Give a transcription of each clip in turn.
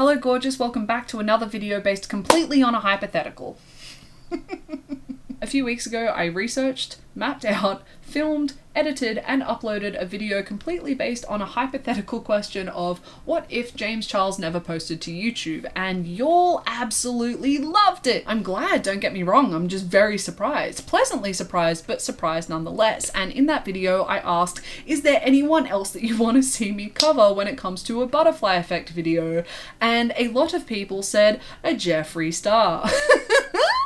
Hello gorgeous, welcome back to another video based completely on a hypothetical. A few weeks ago I researched, mapped out, filmed, edited and uploaded a video completely based on a hypothetical question of what if James Charles never posted to YouTube, and y'all absolutely loved it. I'm glad, don't get me wrong, I'm just very surprised. Pleasantly surprised, but surprised nonetheless. And in that video I asked, is there anyone else that you want to see me cover when it comes to a butterfly effect video? And a lot of people said a Jeffree Star.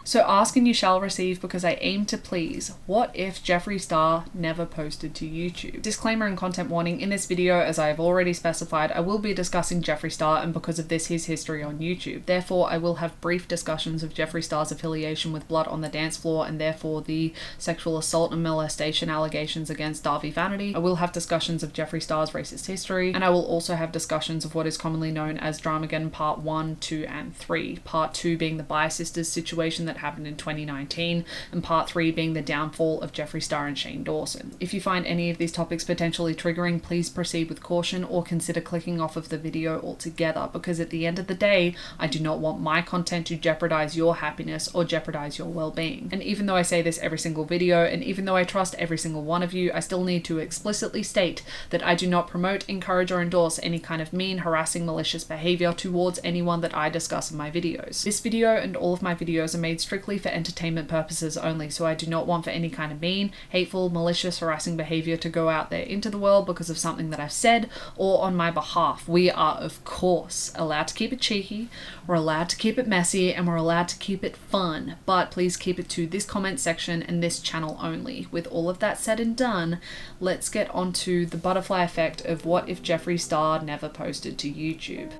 So ask and you shall receive, because I aim to please. What if Jeffree Star never posted to YouTube? Disclaimer and content warning, in this video, as I have already specified, I will be discussing Jeffree Star and because of this his history on YouTube. Therefore I will have brief discussions of Jeffree Star's affiliation with Blood on the Dance Floor and therefore the sexual assault and molestation allegations against Darby Vanity. I will have discussions of Jeffree Star's racist history, and I will also have discussions of what is commonly known as Dramageddon Part 1, 2 and 3. Part 2 being the Bi Sisters situation that happened in 2019, and part 3 being the downfall of Jeffree Star and Shane Dawson. If you find any of these topics potentially triggering, please proceed with caution or consider clicking off of the video altogether, because at the end of the day, I do not want my content to jeopardize your happiness or jeopardize your well-being. And even though I say this every single video, and even though I trust every single one of you, I still need to explicitly state that I do not promote, encourage or endorse any kind of mean, harassing, malicious behavior towards anyone that I discuss in my videos. This video and all of my videos are made strictly for entertainment purposes only, so I do not want for any kind of mean, hateful, malicious, harassing behavior to go out there into the world because of something that I've said or on my behalf. We are, of course, allowed to keep it cheeky, we're allowed to keep it messy, and we're allowed to keep it fun, but please keep it to this comment section and this channel only. With all of that said and done, let's get on to the butterfly effect of what if Jeffree Star never posted to YouTube.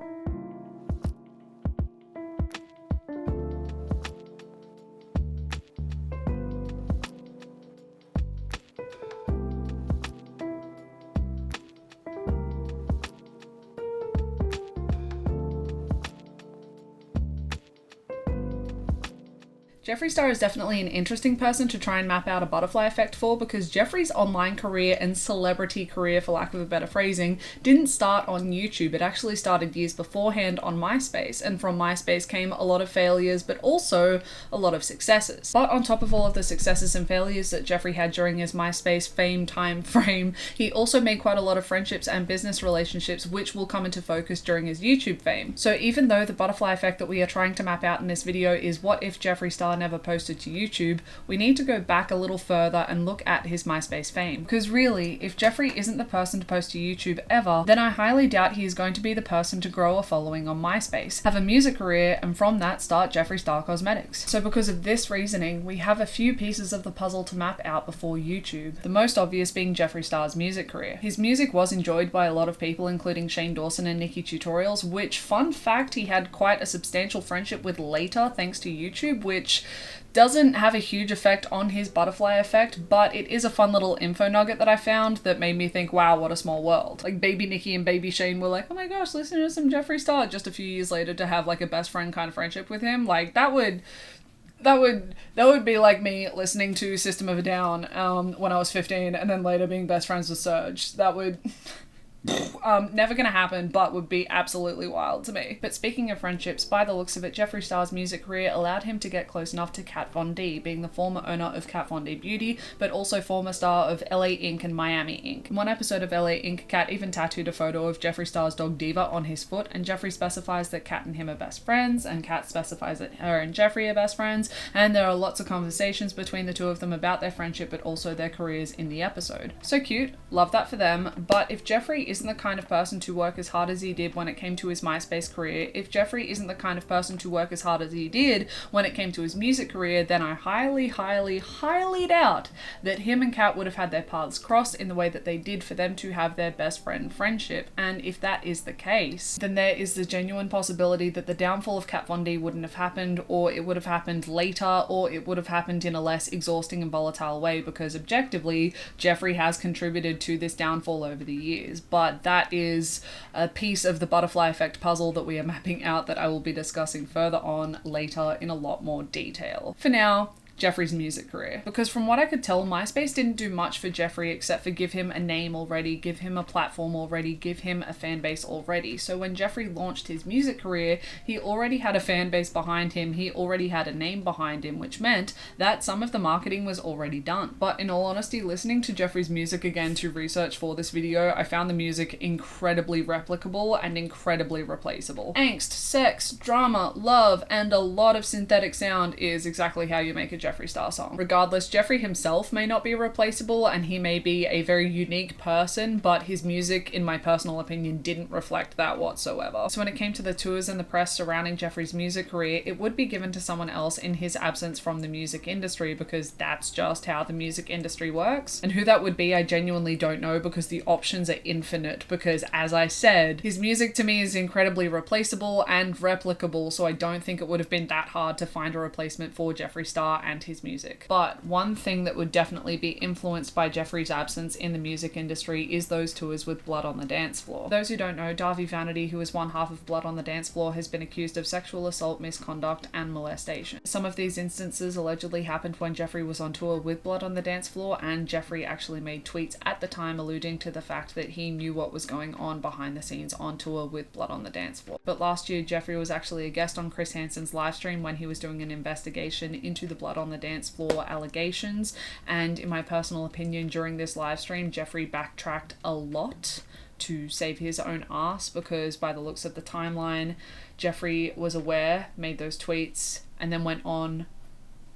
Jeffree Star is definitely an interesting person to try and map out a butterfly effect for, because Jeffree's online career and celebrity career, for lack of a better phrasing, didn't start on YouTube. It actually started years beforehand on MySpace, and from MySpace came a lot of failures but also a lot of successes. But on top of all of the successes and failures that Jeffree had during his MySpace fame time frame, he also made quite a lot of friendships and business relationships which will come into focus during his YouTube fame. So even though the butterfly effect that we are trying to map out in this video is what if Jeffree Star never posted to YouTube, we need to go back a little further and look at his MySpace fame. Because really, if Jeffree isn't the person to post to YouTube ever, then I highly doubt he is going to be the person to grow a following on MySpace, have a music career, and from that start Jeffree Star Cosmetics. So because of this reasoning, we have a few pieces of the puzzle to map out before YouTube. The most obvious being Jeffree Star's music career. His music was enjoyed by a lot of people, including Shane Dawson and Nikki Tutorials, which, fun fact, he had quite a substantial friendship with later thanks to YouTube, which doesn't have a huge effect on his butterfly effect, but it is a fun little info nugget that I found that made me think, wow, what a small world. Like, baby Nikki and baby Shane were like, oh my gosh, listen to some Jeffree Star, just a few years later to have like a best friend kind of friendship with him. Like, that would be like me listening to System of a Down when I was 15 and then later being best friends with Serge. That would never gonna happen, but would be absolutely wild to me. But speaking of friendships, by the looks of it, Jeffree Star's music career allowed him to get close enough to Kat Von D, being the former owner of Kat Von D Beauty, but also former star of LA Inc. and Miami Inc. In one episode of LA Inc., Kat even tattooed a photo of Jeffree Star's dog Diva on his foot, and Jeffree specifies that Kat and him are best friends, and Kat specifies that her and Jeffree are best friends, and there are lots of conversations between the two of them about their friendship, but also their careers in the episode. So cute, love that for them, but if Jeffree isn't the kind of person to work as hard as he did when it came to his MySpace career, if Jeffree isn't the kind of person to work as hard as he did when it came to his music career, then I highly, highly, highly doubt that him and Kat would have had their paths crossed in the way that they did for them to have their best friend friendship. And if that is the case, then there is the genuine possibility that the downfall of Kat Von D wouldn't have happened, or it would have happened later, or it would have happened in a less exhausting and volatile way, because objectively, Jeffree has contributed to this downfall over the years. But that is a piece of the butterfly effect puzzle that we are mapping out that I will be discussing further on later in a lot more detail. For now, Jeffree's music career. Because from what I could tell, MySpace didn't do much for Jeffree except for give him a name already, give him a platform already, give him a fan base already. So when Jeffree launched his music career, he already had a fan base behind him, he already had a name behind him, which meant that some of the marketing was already done. But in all honesty, listening to Jeffree's music again to research for this video, I found the music incredibly replicable and incredibly replaceable. Angst, sex, drama, love, and a lot of synthetic sound is exactly how you make a Jeffree Star song. Regardless, Jeffree himself may not be replaceable and he may be a very unique person, but his music, in my personal opinion, didn't reflect that whatsoever. So when it came to the tours and the press surrounding Jeffree's music career, it would be given to someone else in his absence from the music industry, because that's just how the music industry works. And who that would be, I genuinely don't know, because the options are infinite, because as I said, his music to me is incredibly replaceable and replicable, so I don't think it would have been that hard to find a replacement for Jeffree Star and his music. But one thing that would definitely be influenced by Jeffree's absence in the music industry is those tours with Blood on the Dance Floor. For those who don't know, Darby Vanity, who is one half of Blood on the Dance Floor, has been accused of sexual assault, misconduct, and molestation. Some of these instances allegedly happened when Jeffree was on tour with Blood on the Dance Floor, and Jeffree actually made tweets at the time alluding to the fact that he knew what was going on behind the scenes on tour with Blood on the Dance Floor. But last year, Jeffree was actually a guest on Chris Hansen's livestream when he was doing an investigation into the Blood on the Dance Floor allegations, and in my personal opinion, during this live stream, Jeffree backtracked a lot to save his own ass, because by the looks of the timeline, Jeffree was aware, made those tweets, and then went on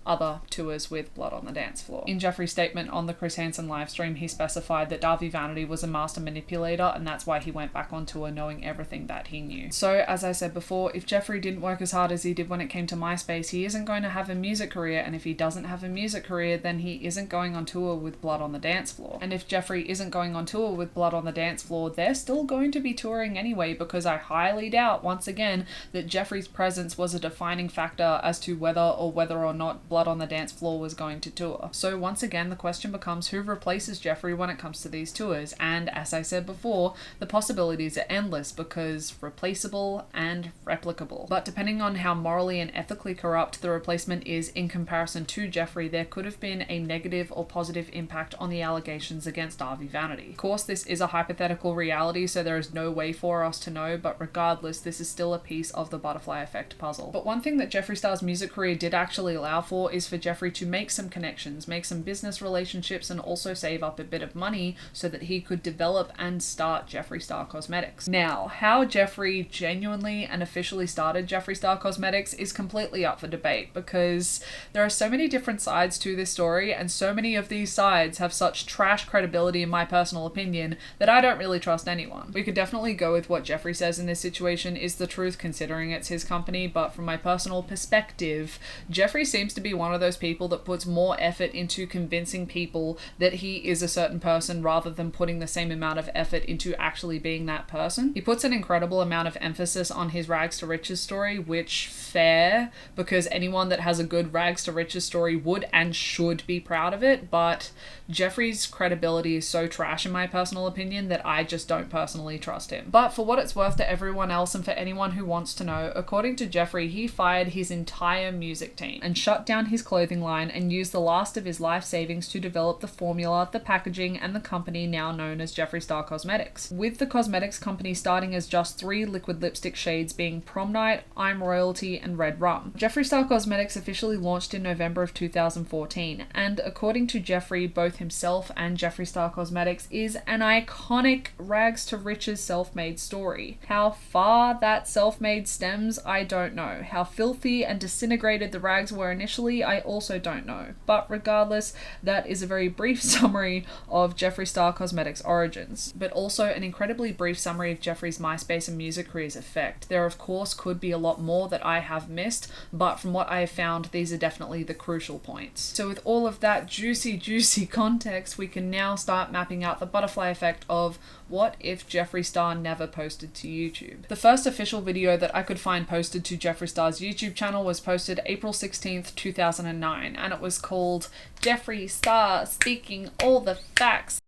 other tours with Blood on the Dance Floor. In Jeffree's statement on the Chris Hansen livestream, he specified that Darby Vanity was a master manipulator, and that's why he went back on tour knowing everything that he knew. So, as I said before, if Jeffree didn't work as hard as he did when it came to MySpace, he isn't going to have a music career, and if he doesn't have a music career, then he isn't going on tour with Blood on the Dance Floor. And if Jeffree isn't going on tour with Blood on the Dance Floor, they're still going to be touring anyway, because I highly doubt, once again, that Jeffree's presence was a defining factor as to whether or not Blood on the Dance Floor was going to tour. So once again, the question becomes who replaces Jeffree when it comes to these tours, and as I said before, the possibilities are endless because replaceable and replicable. But depending on how morally and ethically corrupt the replacement is in comparison to Jeffree, there could have been a negative or positive impact on the allegations against Darby Vanity. Of course, this is a hypothetical reality, so there is no way for us to know, but regardless, this is still a piece of the butterfly effect puzzle. But one thing that Jeffree Star's music career did actually allow for is for Jeffree to make some connections, make some business relationships, and also save up a bit of money so that he could develop and start Jeffree Star Cosmetics. Now, how Jeffree genuinely and officially started Jeffree Star Cosmetics is completely up for debate, because there are so many different sides to this story, and so many of these sides have such trash credibility in my personal opinion that I don't really trust anyone. We could definitely go with what Jeffree says in this situation is the truth, considering it's his company, but from my personal perspective, Jeffree seems to be one of those people that puts more effort into convincing people that he is a certain person rather than putting the same amount of effort into actually being that person. He puts an incredible amount of emphasis on his rags to riches story, which fair, because anyone that has a good rags to riches story would and should be proud of it, but Jeffree's credibility is so trash in my personal opinion that I just don't personally trust him. But for what it's worth to everyone else and for anyone who wants to know, according to Jeffree, he fired his entire music team and shut down his clothing line and used the last of his life savings to develop the formula, the packaging, and the company now known as Jeffree Star Cosmetics. With the cosmetics company starting as just 3 liquid lipstick shades being Prom Night, I'm Royalty, and Red Rum. Jeffree Star Cosmetics officially launched in November of 2014, and according to Jeffree, both himself and Jeffree Star Cosmetics is an iconic rags to riches self-made story. How far that self-made stems, I don't know. How filthy and disintegrated the rags were initially, I also don't know. But regardless, that is a very brief summary of Jeffree Star Cosmetics' origins, but also an incredibly brief summary of Jeffree's MySpace and music career's effect. There of course could be a lot more that I have missed, but from what I have found, these are definitely the crucial points. So with all of that juicy context, we can now start mapping out the butterfly effect of what if Jeffree Star never posted to YouTube. The first official video that I could find posted to Jeffree Star's YouTube channel was posted April 16th, 2009, and it was called Jeffree Star Speaking All the Facts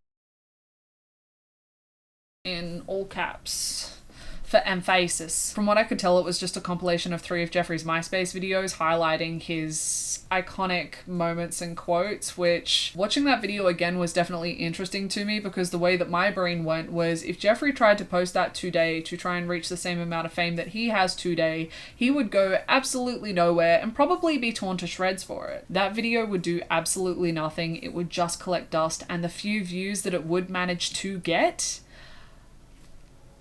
in all caps. for emphasis. From what I could tell, it was just a compilation of 3 of Jeffree's MySpace videos highlighting his iconic moments and quotes, which watching that video again was definitely interesting to me, because the way that my brain went was, if Jeffree tried to post that today to try and reach the same amount of fame that he has today, he would go absolutely nowhere and probably be torn to shreds for it. That video would do absolutely nothing. It would just collect dust, and the few views that it would manage to get,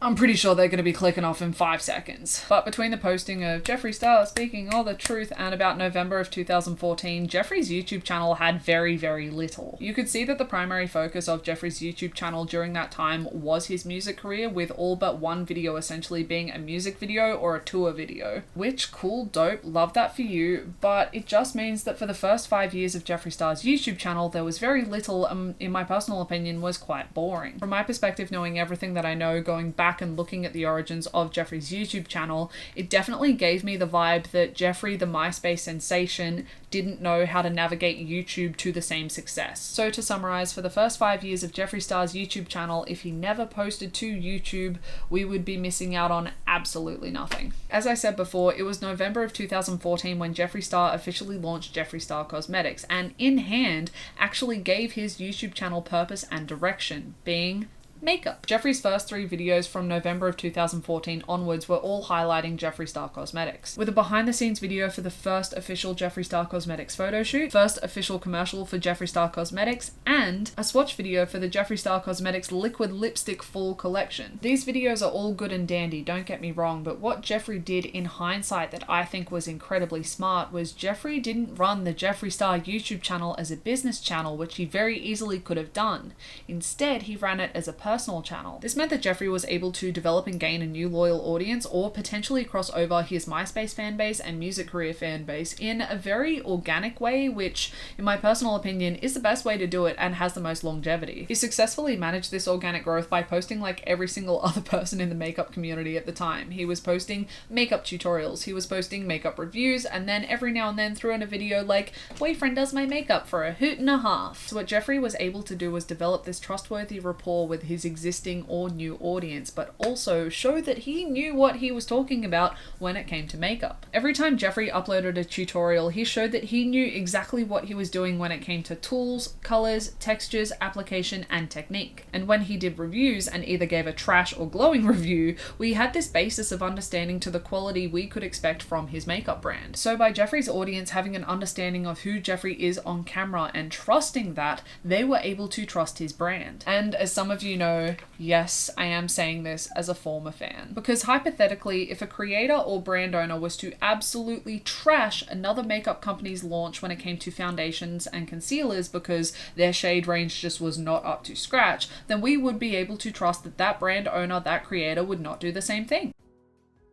I'm pretty sure they're going to be clicking off in 5 seconds. But between the posting of Jeffree Star speaking all the truth and about November of 2014, Jeffree's YouTube channel had very, very little. You could see that the primary focus of Jeffree's YouTube channel during that time was his music career, with all but one video essentially being a music video or a tour video. Which, cool, dope, love that for you, but it just means that for the first 5 years of Jeffree Star's YouTube channel, there was very little, in my personal opinion, was quite boring. From my perspective, knowing everything that I know, going back and looking at the origins of Jeffree's YouTube channel, it definitely gave me the vibe that Jeffree, the MySpace sensation, didn't know how to navigate YouTube to the same success. So to summarize, for the first 5 years of Jeffree Star's YouTube channel, if he never posted to YouTube, we would be missing out on absolutely nothing. As I said before, it was November of 2014 when Jeffree Star officially launched Jeffree Star Cosmetics, and in hand actually gave his YouTube channel purpose and direction, being makeup. Jeffree's first 3 videos from November of 2014 onwards were all highlighting Jeffree Star Cosmetics, with a behind the scenes video for the first official Jeffree Star Cosmetics photo shoot, first official commercial for Jeffree Star Cosmetics, and a swatch video for the Jeffree Star Cosmetics liquid lipstick full collection. These videos are all good and dandy, don't get me wrong, but what Jeffree did in hindsight that I think was incredibly smart was Jeffree didn't run the Jeffree Star YouTube channel as a business channel, which he very easily could have done. Instead, he ran it as a personal channel. This meant that Jeffree was able to develop and gain a new loyal audience, or potentially cross over his MySpace fanbase and music career fanbase in a very organic way, which in my personal opinion is the best way to do it and has the most longevity. He successfully managed this organic growth by posting like every single other person in the makeup community at the time. He was posting makeup tutorials, he was posting makeup reviews, and then every now and then threw in a video like, boyfriend does my makeup for a hoot and a half. So what Jeffree was able to do was develop this trustworthy rapport with his existing or new audience, but also show that he knew what he was talking about when it came to makeup. Every time Jeffree uploaded a tutorial, he showed that he knew exactly what he was doing when it came to tools, colors, textures, application, and technique. And when he did reviews and either gave a trash or glowing review, we had this basis of understanding to the quality we could expect from his makeup brand. So by Jeffree's audience having an understanding of who Jeffree is on camera and trusting that, they were able to trust his brand. And as some of you know, yes, I am saying this as a former fan. Because hypothetically, if a creator or brand owner was to absolutely trash another makeup company's launch when it came to foundations and concealers because their shade range just was not up to scratch, then we would be able to trust that that brand owner, that creator, would not do the same thing.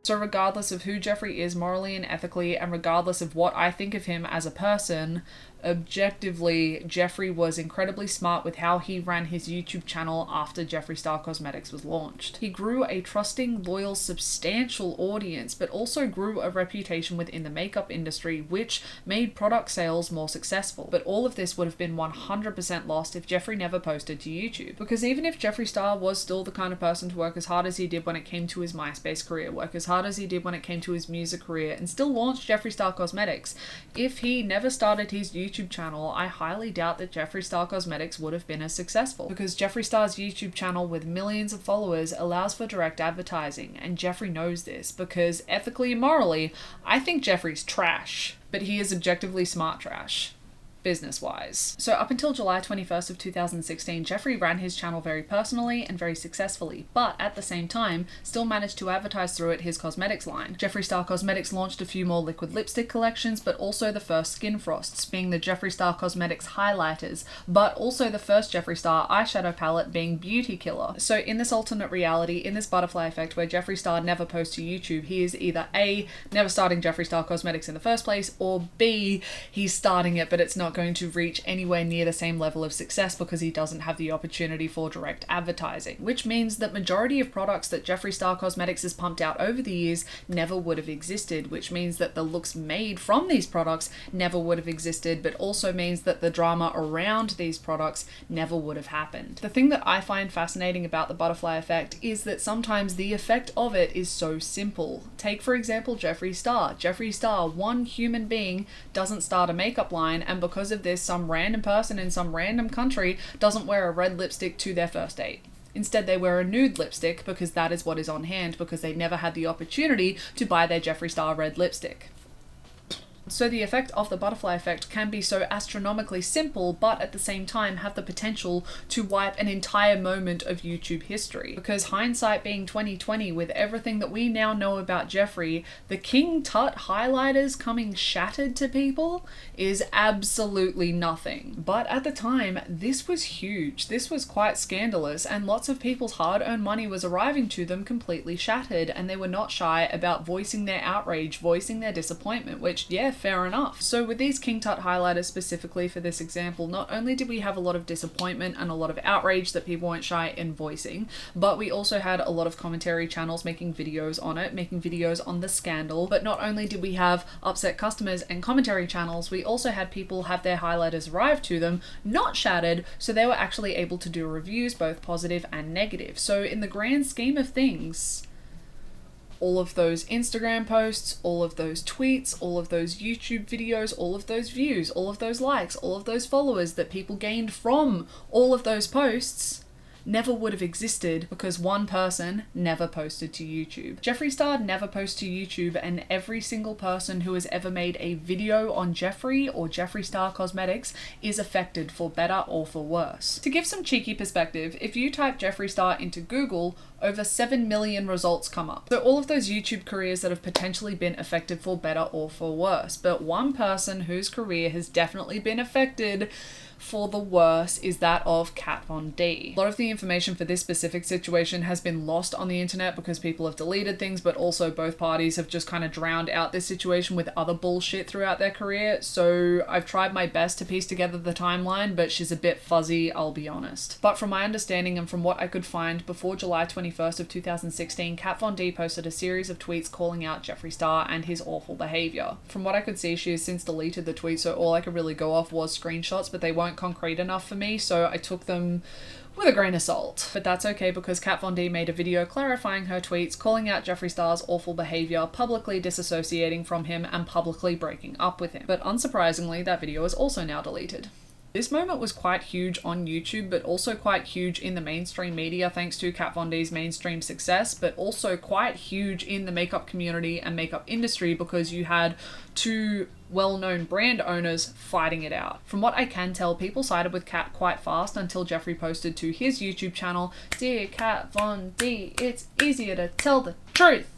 So regardless of who Jeffree is morally and ethically, and regardless of what I think of him as a person, objectively, Jeffree was incredibly smart with how he ran his YouTube channel after Jeffree Star Cosmetics was launched. He grew a trusting, loyal, substantial audience, but also grew a reputation within the makeup industry, which made product sales more successful. But all of this would have been 100% lost if Jeffree never posted to YouTube. Because even if Jeffree Star was still the kind of person to work as hard as he did when it came to his MySpace career, work as hard as he did when it came to his music career, and still launched Jeffree Star Cosmetics, if he never started his YouTube channel, I highly doubt that Jeffree Star Cosmetics would have been as successful, because Jeffree Star's YouTube channel with millions of followers allows for direct advertising, and Jeffree knows this, because ethically and morally, I think Jeffree's trash, but he is objectively smart trash. Business-wise. So up until July 21st of 2016, Jeffree ran his channel very personally and very successfully, but at the same time, still managed to advertise through it his cosmetics line. Jeffree Star Cosmetics launched a few more liquid lipstick collections, but also the first skin frosts, being the Jeffree Star Cosmetics highlighters, but also the first Jeffree Star eyeshadow palette being Beauty Killer. So in this alternate reality, in this butterfly effect where Jeffree Star never posts to YouTube, he is either A, never starting Jeffree Star Cosmetics in the first place, or B, he's starting it but it's not going to reach anywhere near the same level of success because he doesn't have the opportunity for direct advertising, which means that majority of products that Jeffree Star Cosmetics has pumped out over the years never would have existed, which means that the looks made from these products never would have existed, but also means that the drama around these products never would have happened. The thing that I find fascinating about the butterfly effect is that sometimes the effect of it is so simple. Take for example Jeffree Star. Jeffree Star, one human being, doesn't start a makeup line, and because of this, some random person in some random country doesn't wear a red lipstick to their first date. Instead, they wear a nude lipstick because that is what is on hand, because they never had the opportunity to buy their Jeffree Star red lipstick. So the effect of the butterfly effect can be so astronomically simple, but at the same time have the potential to wipe an entire moment of YouTube history. Because hindsight being 2020, with everything that we now know about Jeffree, the King Tut highlighters coming shattered to people is absolutely nothing. But at the time, this was huge. This was quite scandalous, and lots of people's hard-earned money was arriving to them completely shattered, and they were not shy about voicing their outrage, voicing their disappointment, which, yeah, fair enough. So with these King Tut highlighters specifically for this example, not only did we have a lot of disappointment and a lot of outrage that people weren't shy in voicing, but we also had a lot of commentary channels making videos on it, making videos on the scandal. But not only did we have upset customers and commentary channels, we also had people have their highlighters arrive to them not shattered, so they were actually able to do reviews, both positive and negative. So in the grand scheme of things, all of those Instagram posts, all of those tweets, all of those YouTube videos, all of those views, all of those likes, all of those followers that people gained from all of those posts never would have existed because one person never posted to YouTube. Jeffree Star never posted to YouTube, and every single person who has ever made a video on Jeffree or Jeffree Star Cosmetics is affected for better or for worse. To give some cheeky perspective, if you type Jeffree Star into Google, over 7 million results come up. So all of those YouTube careers that have potentially been affected for better or for worse. But one person whose career has definitely been affected for the worse is that of Kat Von D. A lot of the information for this specific situation has been lost on the internet because people have deleted things, but also both parties have just kind of drowned out this situation with other bullshit throughout their career. So I've tried my best to piece together the timeline, but she's a bit fuzzy, I'll be honest. But from my understanding and from what I could find, before July 21st of 2016, Kat Von D posted a series of tweets calling out Jeffree Star and his awful behavior. From what I could see, she has since deleted the tweets, so all I could really go off was screenshots, but they weren't concrete enough for me, so I took them with a grain of salt. But that's okay, because Kat Von D made a video clarifying her tweets, calling out Jeffree Star's awful behavior, publicly disassociating from him, and publicly breaking up with him. But unsurprisingly, that video is also now deleted. This moment was quite huge on YouTube, but also quite huge in the mainstream media thanks to Kat Von D's mainstream success, but also quite huge in the makeup community and makeup industry because you had two well-known brand owners fighting it out. From what I can tell, people sided with Kat quite fast until Jeffree posted to his YouTube channel, "Dear Kat Von D, it's easier to tell the truth."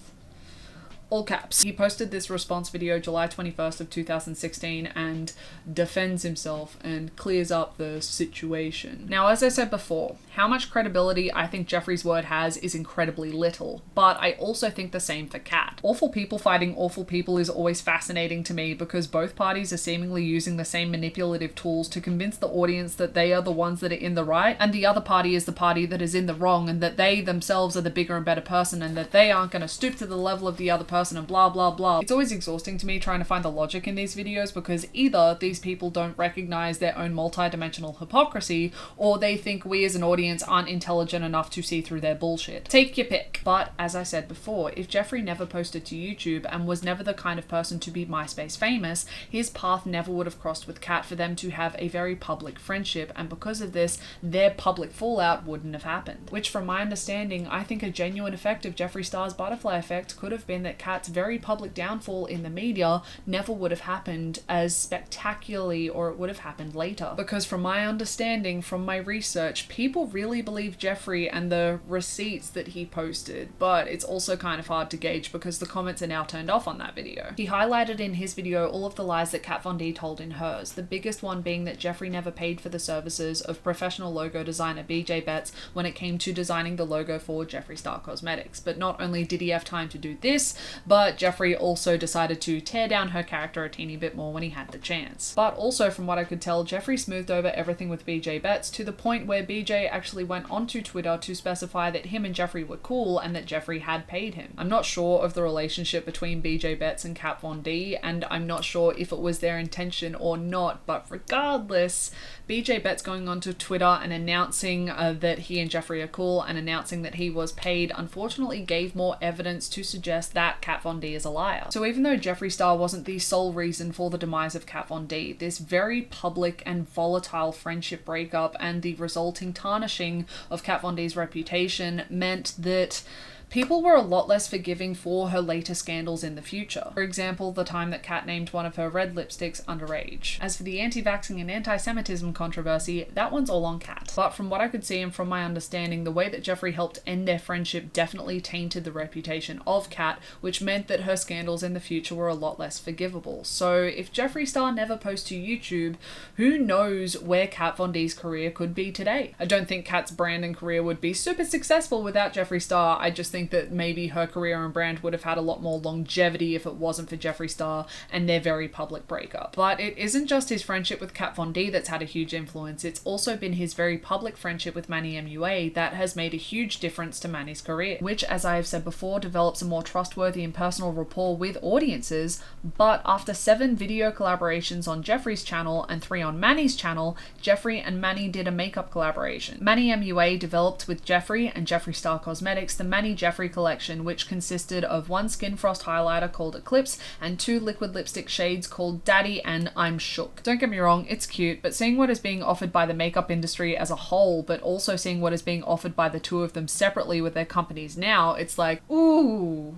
All caps. He posted this response video July 21st of 2016 and defends himself and clears up the situation. Now, as I said before, how much credibility I think Jeffree's word has is incredibly little, but I also think the same for Kat. Awful people fighting awful people is always fascinating to me because both parties are seemingly using the same manipulative tools to convince the audience that they are the ones that are in the right and the other party is the party that is in the wrong, and that they themselves are the bigger and better person and that they aren't going to stoop to the level of the other person and blah blah blah. It's always exhausting to me trying to find the logic in these videos because either these people don't recognize their own multi-dimensional hypocrisy, or they think we as an audience aren't intelligent enough to see through their bullshit. Take your pick. But as I said before, if Jeffree never posted to YouTube and was never the kind of person to be MySpace famous, his path never would have crossed with Kat for them to have a very public friendship, and because of this, their public fallout wouldn't have happened. Which, from my understanding, I think a genuine effect of Jeffree Star's butterfly effect could have been that Kat's very public downfall in the media never would have happened as spectacularly, or it would have happened later. Because from my understanding, from my research, people really believe Jeffree and the receipts that he posted, but it's also kind of hard to gauge because the comments are now turned off on that video. He highlighted in his video all of the lies that Kat Von D told in hers, the biggest one being that Jeffree never paid for the services of professional logo designer BJ Betts when it came to designing the logo for Jeffree Star Cosmetics. But not only did he have time to do this, but Jeffree also decided to tear down her character a teeny bit more when he had the chance. But also, from what I could tell, Jeffree smoothed over everything with BJ Betts to the point where BJ actually went onto Twitter to specify that him and Jeffree were cool and that Jeffree had paid him. I'm not sure of the relationship between BJ Betts and Kat Von D, and I'm not sure if it was their intention or not, but regardless, BJ Betts going onto Twitter and announcing that he and Jeffree are cool and announcing that he was paid unfortunately gave more evidence to suggest that Kat Von D is a liar. So even though Jeffree Star wasn't the sole reason for the demise of Kat Von D, this very public and volatile friendship breakup and the resulting tarnishing of Kat Von D's reputation meant that people were a lot less forgiving for her later scandals in the future. For example, the time that Kat named one of her red lipsticks underage. As for the anti-vaxxing and anti-Semitism controversy, that one's all on Kat. But from what I could see and from my understanding, the way that Jeffree helped end their friendship definitely tainted the reputation of Kat, which meant that her scandals in the future were a lot less forgivable. So if Jeffree Star never posts to YouTube, who knows where Kat Von D's career could be today? I don't think Kat's brand and career would be super successful without Jeffree Star. I just think that maybe her career and brand would have had a lot more longevity if it wasn't for Jeffree Star and their very public breakup. But it isn't just his friendship with Kat Von D that's had a huge influence, it's also been his very public friendship with Manny Mua that has made a huge difference to Manny's career, which, as I have said before, develops a more trustworthy and personal rapport with audiences. But after 7 video collaborations on Jeffree's channel and 3 on Manny's channel, Jeffree and Manny did a makeup collaboration. Manny Mua developed with Jeffree and Jeffree Star Cosmetics the Manny Jeffree collection, which consisted of 1 Skin Frost highlighter called Eclipse and 2 liquid lipstick shades called Daddy and I'm Shook. Don't get me wrong, it's cute, but seeing what is being offered by the makeup industry as a whole, but also seeing what is being offered by the two of them separately with their companies now, it's like, ooh.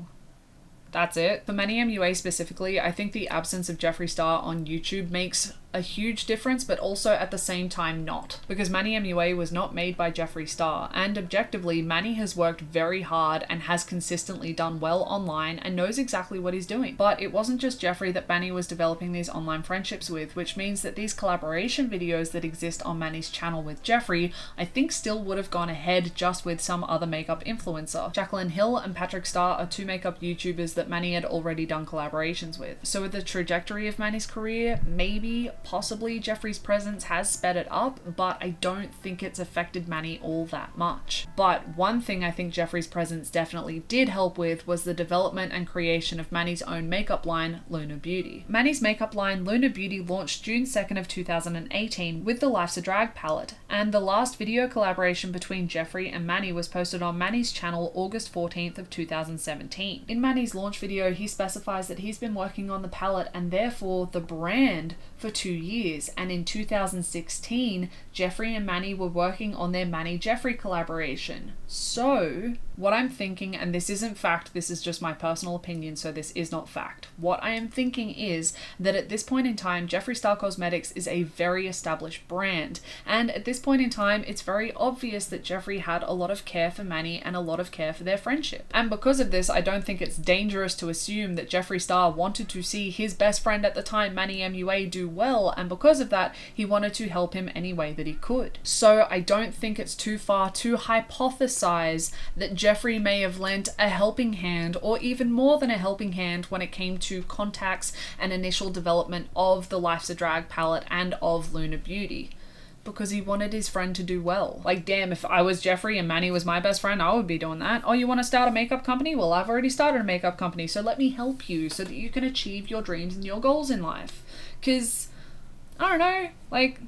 That's it. For Manny Mua specifically, I think the absence of Jeffree Star on YouTube makes a huge difference, but also at the same time not. Because Manny Mua was not made by Jeffree Star, and objectively, Manny has worked very hard and has consistently done well online and knows exactly what he's doing. But it wasn't just Jeffree that Manny was developing these online friendships with, which means that these collaboration videos that exist on Manny's channel with Jeffree, I think still would have gone ahead just with some other makeup influencer. Jacqueline Hill and Patrick Star are 2 makeup YouTubers that Manny had already done collaborations with. So with the trajectory of Manny's career, maybe, possibly Jeffree's presence has sped it up, but I don't think it's affected Manny all that much. But one thing I think Jeffree's presence definitely did help with was the development and creation of Manny's own makeup line, Luna Beauty. Manny's makeup line, Luna Beauty, launched June 2nd of 2018 with the Life's a Drag palette, and the last video collaboration between Jeffree and Manny was posted on Manny's channel August 14th of 2017. In Manny's launch video, he specifies that he's been working on the palette and therefore the brand for 2 years, and in 2016, Jeffree and Manny were working on their Manny Jeffree collaboration. So, what I'm thinking, and this isn't fact, this is just my personal opinion, so this is not fact. What I am thinking is that at this point in time, Jeffree Star Cosmetics is a very established brand, and at this point in time, it's very obvious that Jeffree had a lot of care for Manny and a lot of care for their friendship. And because of this, I don't think it's dangerous to assume that Jeffree Star wanted to see his best friend at the time, Manny Mua, do well, and because of that, he wanted to help him any way that he could. So I don't think it's too far to hypothesize that Jeffree may have lent a helping hand, or even more than a helping hand, when it came to contacts and initial development of the Life's a Drag palette and of Luna Beauty, because he wanted his friend to do well. Like, damn, if I was Jeffree and Manny was my best friend, I would be doing that. Oh, you want to start a makeup company? Well, I've already started a makeup company, so let me help you so that you can achieve your dreams and your goals in life. Because, I don't know, like,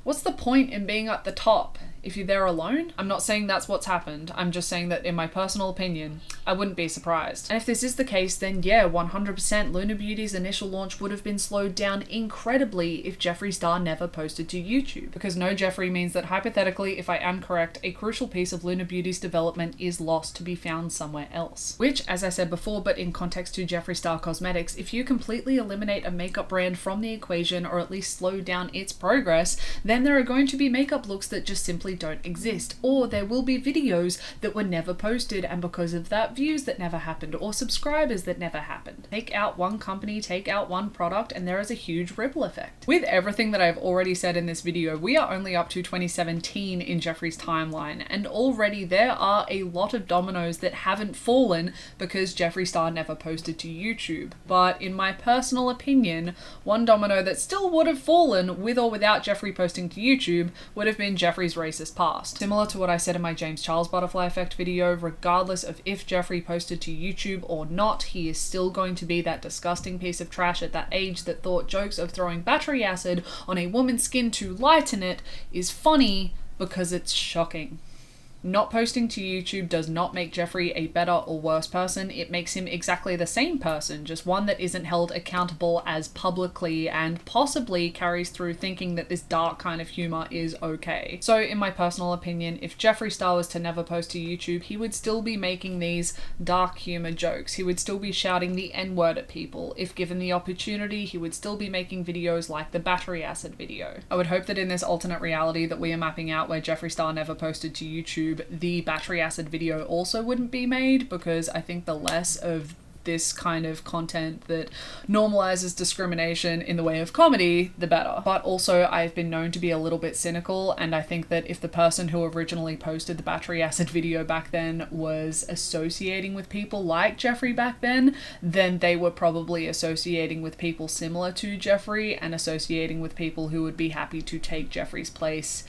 what's the point in being at the top if you're there alone? I'm not saying that's what's happened. I'm just saying that in my personal opinion, I wouldn't be surprised. And if this is the case, then yeah, 100% Luna Beauty's initial launch would have been slowed down incredibly if Jeffree Star never posted to YouTube. Because no Jeffree means that hypothetically, if I am correct, a crucial piece of Luna Beauty's development is lost to be found somewhere else. Which, as I said before, but in context to Jeffree Star Cosmetics, if you completely eliminate a makeup brand from the equation, or at least slow down its progress, then there are going to be makeup looks that just simply simply don't exist, or there will be videos that were never posted and because of that views that never happened or subscribers that never happened. Take out one company, take out one product, and there is a huge ripple effect. With everything that I've already said in this video, we are only up to 2017 in Jeffree's timeline, and already there are a lot of dominoes that haven't fallen because Jeffree Star never posted to YouTube. But in my personal opinion, one domino that still would have fallen with or without Jeffree posting to YouTube would have been Jeffree's racist past. Similar to what I said in my James Charles butterfly effect video, regardless of if Jeffree posted to YouTube or not, he is still going to be that disgusting piece of trash at that age that thought jokes of throwing battery acid on a woman's skin to lighten it is funny because it's shocking. Not posting to YouTube does not make Jeffree a better or worse person. It makes him exactly the same person, just one that isn't held accountable as publicly and possibly carries through thinking that this dark kind of humor is okay. So in my personal opinion, if Jeffree Star was to never post to YouTube, he would still be making these dark humor jokes. He would still be shouting the N-word at people. If given the opportunity, he would still be making videos like the battery acid video. I would hope that in this alternate reality that we are mapping out where Jeffree Star never posted to YouTube, the battery acid video also wouldn't be made, because I think the less of this kind of content that normalizes discrimination in the way of comedy, the better. But also I've been known to be a little bit cynical, and I think that if the person who originally posted the battery acid video back then was associating with people like Jeffree back then they were probably associating with people similar to Jeffree and associating with people who would be happy to take Jeffree's place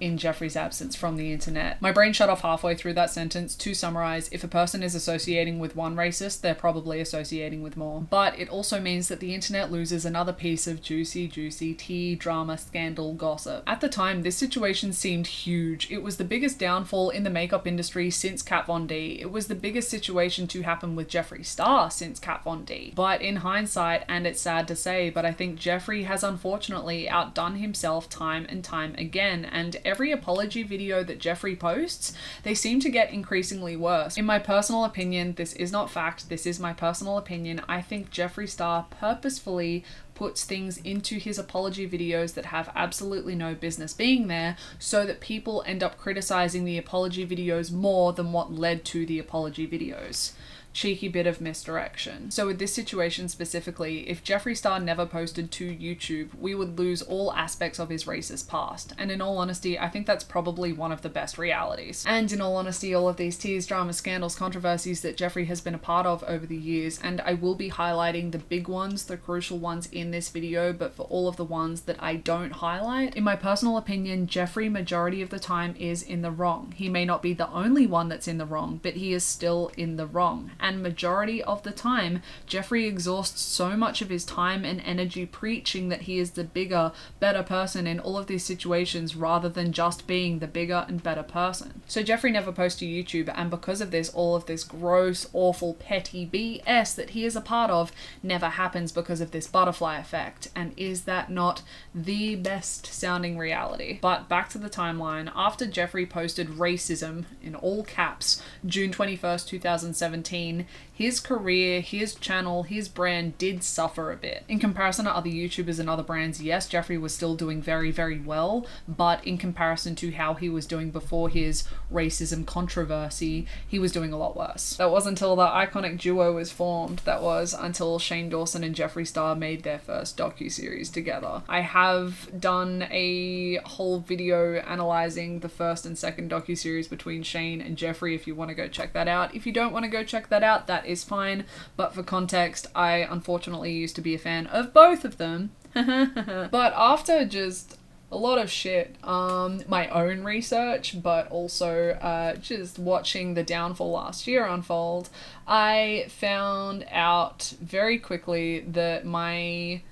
in Jeffree's absence from the internet. My brain shut off halfway through that sentence. To summarize, if a person is associating with one racist, they're probably associating with more. But it also means that the internet loses another piece of juicy tea, drama, scandal, gossip. At the time, this situation seemed huge. It was the biggest downfall in the makeup industry since Kat Von D. It was the biggest situation to happen with Jeffree Star since Kat Von D. But in hindsight, and it's sad to say, but I think Jeffree has unfortunately outdone himself time and time again, and every apology video that Jeffree posts, they seem to get increasingly worse. In my personal opinion, this is not fact, this is my personal opinion, I think Jeffree Star purposefully puts things into his apology videos that have absolutely no business being there, so that people end up criticizing the apology videos more than what led to the apology videos. Cheeky bit of misdirection. So with this situation specifically, if Jeffree Star never posted to YouTube, we would lose all aspects of his racist past. And in all honesty, I think that's probably one of the best realities. And in all honesty, all of these tears, dramas, scandals, controversies that Jeffree has been a part of over the years, and I will be highlighting the big ones, the crucial ones in this video, but for all of the ones that I don't highlight, in my personal opinion, Jeffree majority of the time is in the wrong. He may not be the only one that's in the wrong, but he is still in the wrong. And majority of the time, Jeffree exhausts so much of his time and energy preaching that he is the bigger, better person in all of these situations rather than just being the bigger and better person. So Jeffree never posts to YouTube, and because of this, all of this gross, awful, petty BS that he is a part of never happens because of this butterfly effect. And is that not the best sounding reality? But back to the timeline. After Jeffree posted racism in all caps June 21st, 2017, his career, his channel, his brand did suffer a bit. In comparison to other YouTubers and other brands, yes, Jeffree was still doing very, very well, but in comparison to how he was doing before his racism controversy, he was doing a lot worse. That was until the iconic duo was formed. That was until Shane Dawson and Jeffree Star made their first docuseries together. I have done a whole video analyzing the first and second docuseries between Shane and Jeffree if you want to go check that out. If you don't want to go check that out, that is fine, but for context, I unfortunately used to be a fan of both of them. But after just a lot of shit, my own research, but also just watching the downfall last year unfold, I found out very quickly that my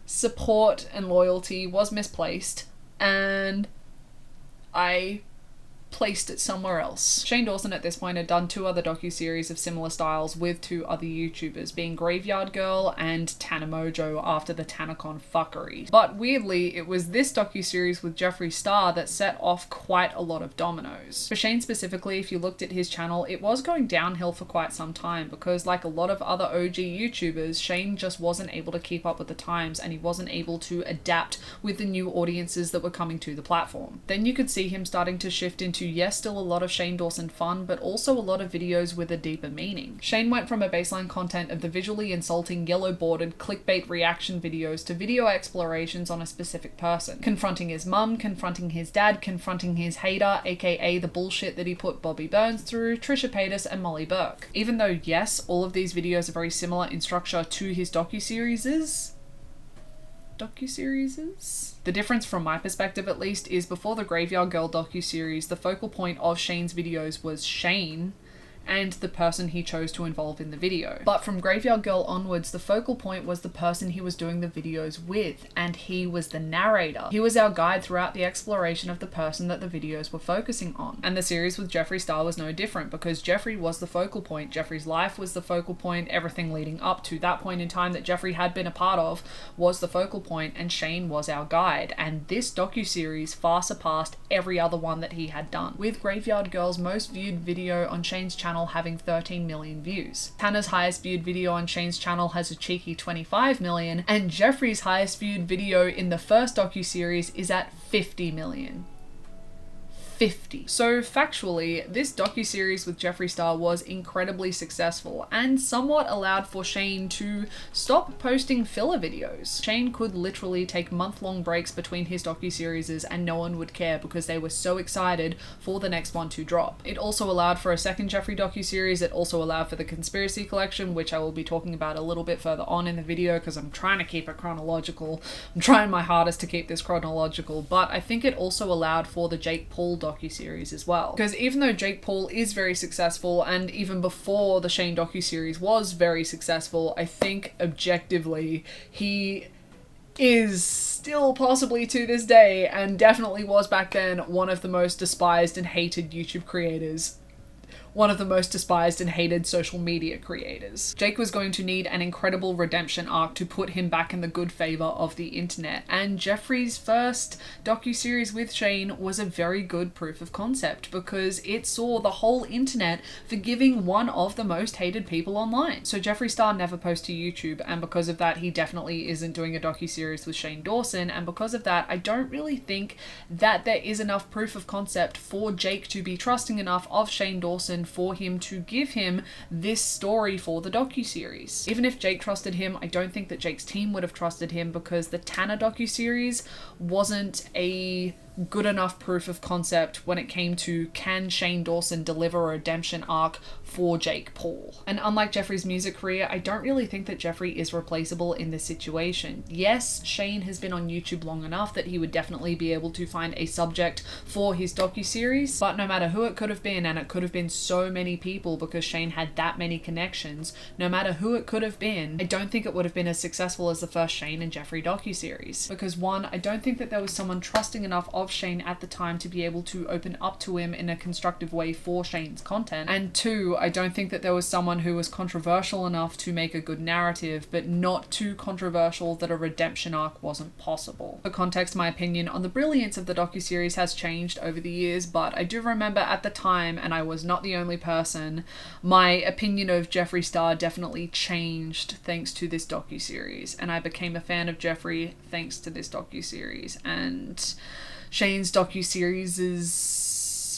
support and loyalty was misplaced, and I placed it somewhere else. Shane Dawson at this point had done 2 other docuseries of similar styles with 2 other YouTubers, being Graveyard Girl and Tana Mojo after the TanaCon fuckery. But weirdly, it was this docuseries with Jeffree Star that set off quite a lot of dominoes. For Shane specifically, if you looked at his channel, it was going downhill for quite some time because, like a lot of other OG YouTubers, Shane just wasn't able to keep up with the times and he wasn't able to adapt with the new audiences that were coming to the platform. Then you could see him starting to shift into, yes, still a lot of Shane Dawson fun, but also a lot of videos with a deeper meaning. Shane went from a baseline content of the visually insulting yellow bordered clickbait reaction videos to video explorations on a specific person, confronting his mum, confronting his dad, confronting his hater, aka the bullshit that he put Bobby Burns through, Trisha Paytas and Molly Burke. Even though, yes, all of these videos are very similar in structure to his docuseries. The difference from my perspective at least is before the Graveyard Girl docuseries, the focal point of Shane's videos was Shane and the person he chose to involve in the video. But from Graveyard Girl onwards, the focal point was the person he was doing the videos with, and he was the narrator. He was our guide throughout the exploration of the person that the videos were focusing on. And the series with Jeffree Star was no different because Jeffree was the focal point. Jeffree's life was the focal point. Everything leading up to that point in time that Jeffree had been a part of was the focal point, and Shane was our guide. And this docuseries far surpassed every other one that he had done, with Graveyard Girl's most viewed video on Shane's channel having 13 million views. Tana's highest viewed video on Shane's channel has a cheeky 25 million, and Jeffree's highest viewed video in the first docuseries is at 50 million. 50. So factually, this docuseries with Jeffree Star was incredibly successful and somewhat allowed for Shane to stop posting filler videos. Shane could literally take month-long breaks between his docuseries and no one would care because they were so excited for the next one to drop. It also allowed for a second Jeffree docuseries. It also allowed for the Conspiracy Collection, which I will be talking about a little bit further on in the video because I'm trying to keep it chronological. I'm trying my hardest to keep this chronological, but I think it also allowed for the Jake Paul docuseries as well. Because even though Jake Paul is very successful, and even before the Shane docuseries was very successful, I think objectively he is still possibly to this day, and definitely was back then, one of the most despised and hated YouTube creators. One of the most despised and hated social media creators. Jake was going to need an incredible redemption arc to put him back in the good favor of the internet, and Jeffree's first docuseries with Shane was a very good proof of concept because it saw the whole internet forgiving one of the most hated people online. So Jeffree Star never posts to YouTube, and because of that he definitely isn't doing a docuseries with Shane Dawson, and because of that I don't really think that there is enough proof of concept for Jake to be trusting enough of Shane Dawson for him to give him this story for the docuseries. Even if Jake trusted him, I don't think that Jake's team would have trusted him because the Tana docuseries wasn't a good enough proof of concept when it came to can Shane Dawson deliver a redemption arc for Jake Paul. And unlike Jeffree's music career, I don't really think that Jeffree is replaceable in this situation. Yes, Shane has been on YouTube long enough that he would definitely be able to find a subject for his docuseries, but no matter who it could have been, and it could have been so many people because Shane had that many connections, no matter who it could have been, I don't think it would have been as successful as the first Shane and Jeffree docuseries. Because one, I don't think that there was someone trusting enough of Shane at the time to be able to open up to him in a constructive way for Shane's content, and two, I don't think that there was someone who was controversial enough to make a good narrative, but not too controversial that a redemption arc wasn't possible. For context, my opinion on the brilliance of the docuseries has changed over the years, but I do remember at the time, and I was not the only person, my opinion of Jeffree Star definitely changed thanks to this docuseries, and I became a fan of Jeffree thanks to this docuseries, and Shane's docuseries